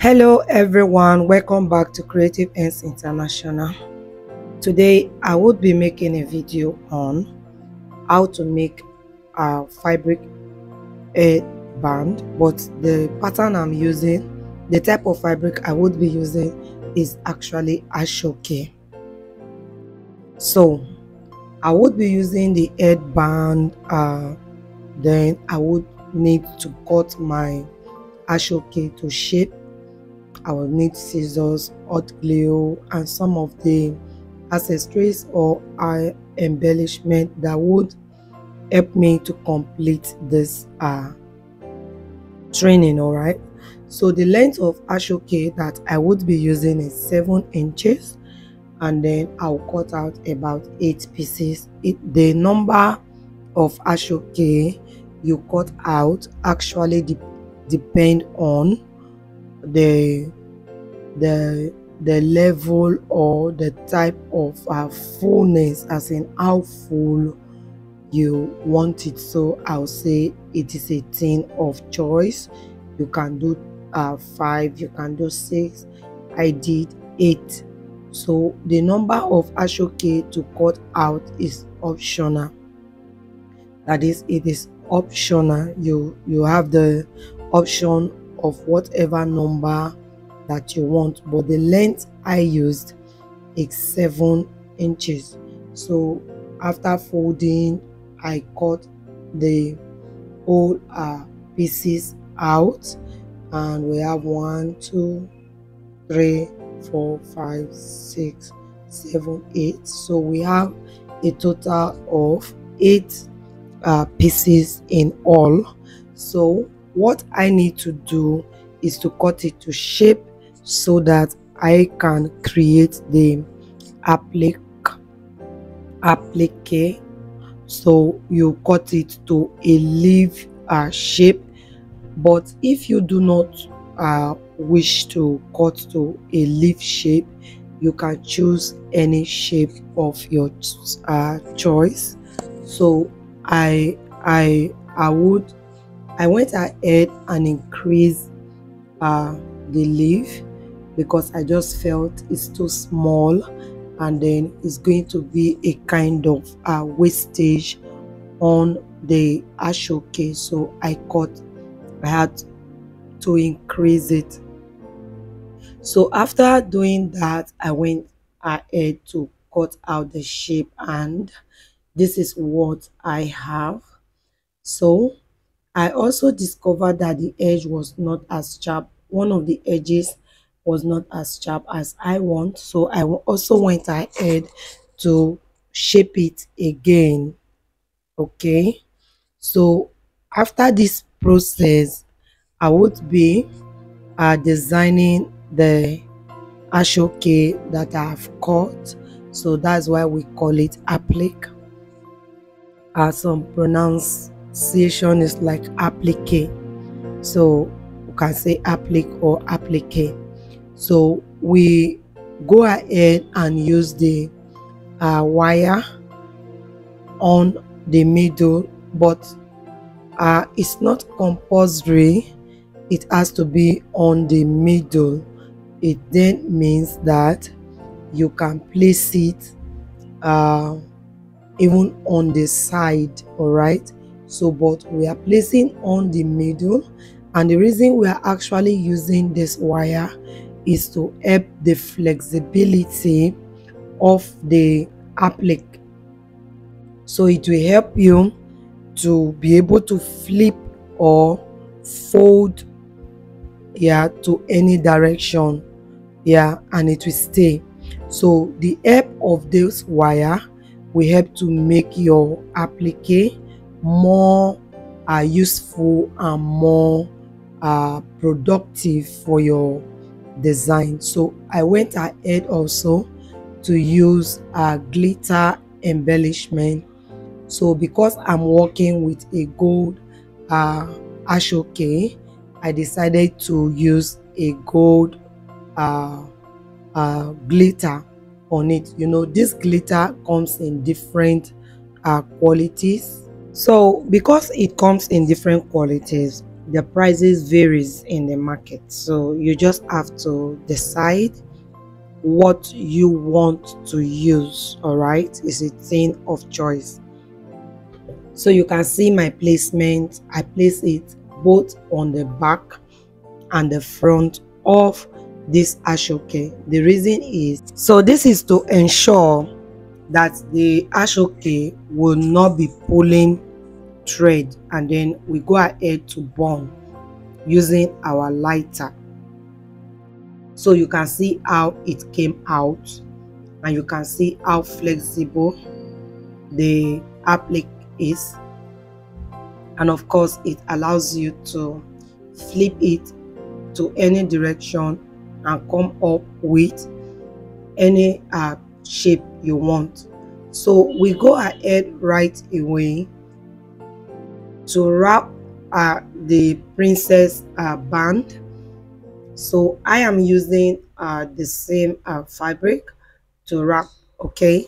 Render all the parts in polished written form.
Hello everyone, welcome back to Creative Ends International. Today I would be making a video on how to make a fabric headband, but the pattern I'm using, the type of fabric I would be using is actually ashoke. So I would be using the headband, then I would need to cut my ashoke to shape. I will need scissors, hot glue, and some of the accessories or eye embellishment that would help me to complete this training. All right, so the length of ashoke that I would be using is 7 inches, and then I'll cut out about 8 pieces. The number of ashoke you cut out actually depend on the level or the type of fullness, as in how full you want it. So I'll say it is a thing of choice. You can do 5, you can do 6. I did 8. So the number of ashoke to cut out is optional. That is, it is optional. You have the option of whatever number that you want, but the length I used is 7 inches. So after folding, I cut the whole pieces out, and we have 1 2 3 4 5 6 7 8. So we have a total of 8 pieces in all. So what I need to do is to cut it to shape so that I can create the applique. So you cut it to a leaf shape, but if you do not wish to cut to a leaf shape, you can choose any shape of your choice. So I went ahead and increased the leaf because I just felt it's too small, and then it's going to be a kind of wastage on the ashoke. So I had to increase it. So after doing that, I went ahead to cut out the shape, and this is what I have. So I also discovered that the edge was not as sharp. One of the edges was not as sharp as I want. So I also went ahead to shape it again. Okay. So after this process, I would be designing the ashoke that I have cut. So that's why we call it applique. Some pronunciation is like applique, so you can say applique or applique. So we go ahead and use the wire on the middle, but it's not compulsory it has to be on the middle. It then means that you can place it even on the side. All right, so but we are placing on the middle, and the reason we are actually using this wire is to help the flexibility of the applique. So it will help you to be able to flip or fold to any direction, and it will stay. So the help of this wire will help to make your applique more useful and more productive for your design. So I went ahead also to use glitter embellishment. So because I'm working with a gold ashoke, I decided to use a gold glitter on it. You know, this glitter comes in different qualities. So because it comes in different qualities, the prices varies in the market, so you just have to decide what you want to use. All right, it's a thing of choice. So you can see my placement. I place it both on the back and the front of this ashoke. The reason is, so this is to ensure that the ashoke will not be pulling thread, and then we go ahead to burn using our lighter. So you can see how it came out, and you can see how flexible the applique is, and of course it allows you to flip it to any direction and come up with any shape you want. So we go ahead right away to wrap the princess band. So I am using the same fabric to wrap, okay,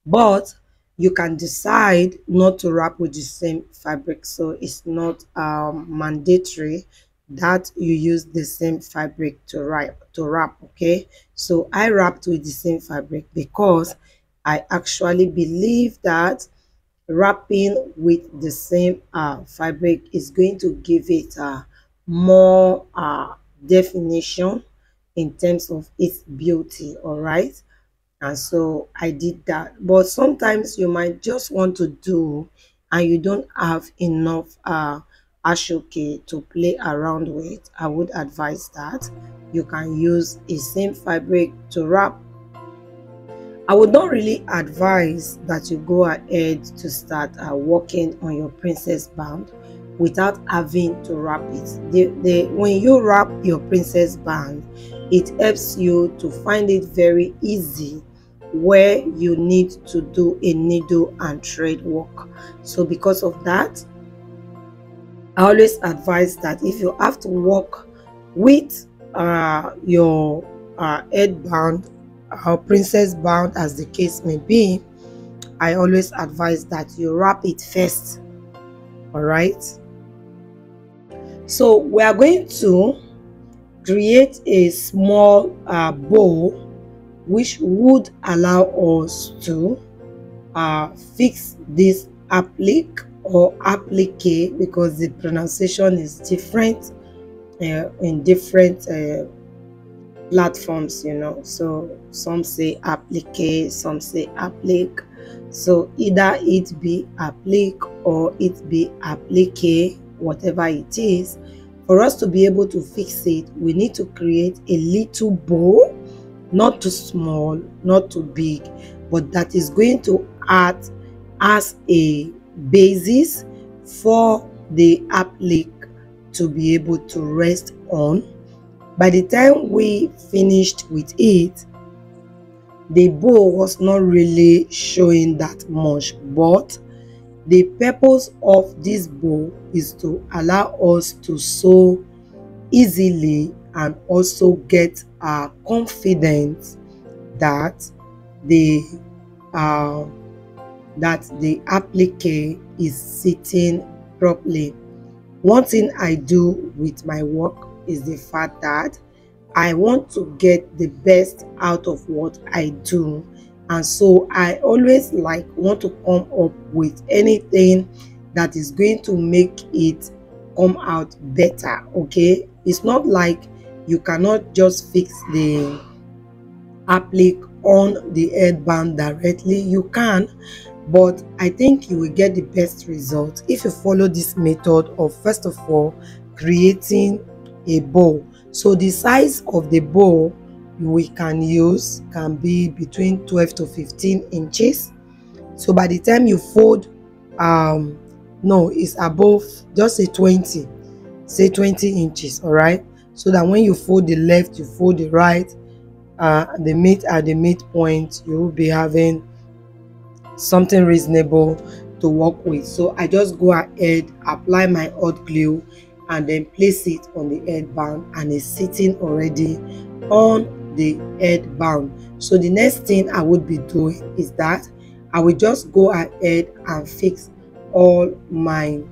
but you can decide not to wrap with the same fabric, so it's not mandatory that you use the same fabric to wrap, okay. So I wrapped with the same fabric because I actually believe that wrapping with the same fabric is going to give it more definition in terms of its beauty. All right, and so I did that. But sometimes you might just want to do and you don't have enough ashoke to play around with. I would advise that you can use a same fabric to wrap. I would not really advise that you go ahead to start working on your princess band without having to wrap it. When you wrap your princess band, it helps you to find it very easy where you need to do a needle and thread work. So because of that, I always advise that if you have to work with your headband or princess band, as the case may be, I always advise that you wrap it first. All right, so we are going to create a small bow which would allow us to fix this applique or applique, because the pronunciation is different in different platforms, you know. So some say applique, some say applique. So either it be applique or it be applique, whatever it is, for us to be able to fix it, we need to create a little bow, not too small, not too big, but that is going to act as a basis for the applique to be able to rest on. By the time we finished with it, the bow was not really showing that much, but the purpose of this bow is to allow us to sew easily and also get confidence that the applique is sitting properly. One thing I do with my work is the fact that I want to get the best out of what I do, and so I always want to come up with anything that is going to make it come out better. Okay, it's not like you cannot just fix the applique on the headband directly. You can, but I think you will get the best result if you follow this method of, first of all, creating a bow. So the size of the bow we can use can be between 12 to 15 inches. So by the time you fold, no, it's above, just say 20 inches. All right, so that when you fold the left, you fold the right, at the midpoint, you will be having something reasonable to work with. So I just go ahead, apply my hot glue, and then place it on the headband, and it's sitting already on the headband. So the next thing I would be doing is that I will just go ahead and fix all my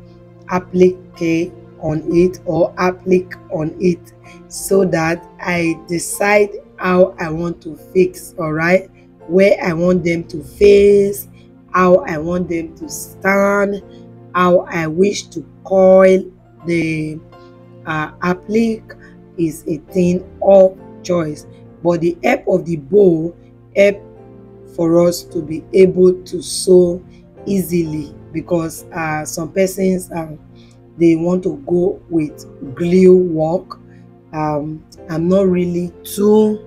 applique on it or applique on it, so that I decide how I want to fix, all right, where I want them to face, how I want them to stand, how I wish to coil. The applique is a thing of choice, but the help of the bow help for us to be able to sew easily, because some persons they want to go with glue work. I'm not really too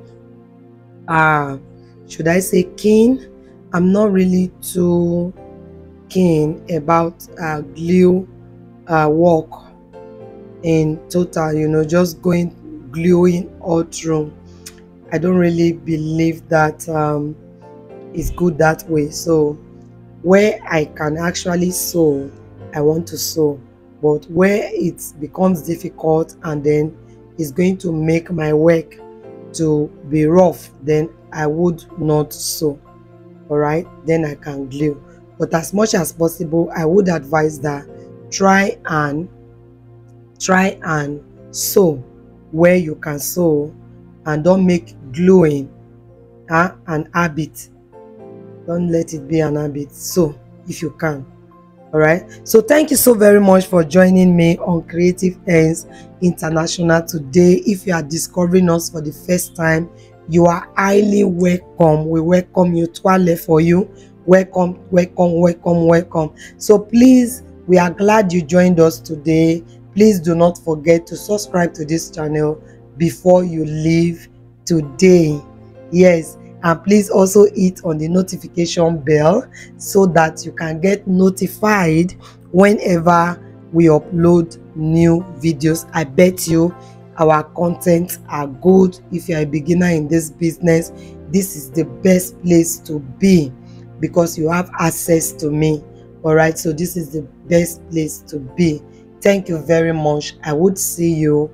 should I say keen. I'm not really too keen about glue work in total, just going gluing all through. I don't really believe that it's good that way. So where I can actually sew, I want to sew, but where it becomes difficult and then it's going to make my work to be rough, then I would not sew. All right, then I can glue. But as much as possible, I would advise that try and sew where you can sew, and don't make gluing an habit. Don't let it be an habit. So if you can. All right, so thank you so very much for joining me on Creative Ends International today. If you are discovering us for the first time, you are highly welcome. We welcome you. Twale for you. Welcome, welcome, welcome, welcome. So please, we are glad you joined us today. Please do not forget to subscribe to this channel before you leave today. Yes, and please also hit on the notification bell so that you can get notified whenever we upload new videos. I bet you our content are good. If you are a beginner in this business, this is the best place to be, because you have access to me. All right, so this is the best place to be. Thank you very much. I would see you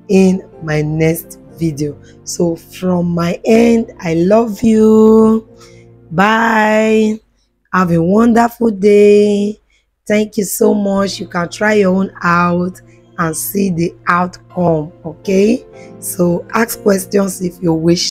in my next video. So from my end, I love you. Bye. Have a wonderful day. Thank you so much. You can try your own out and see the outcome. Okay, so ask questions if you wish.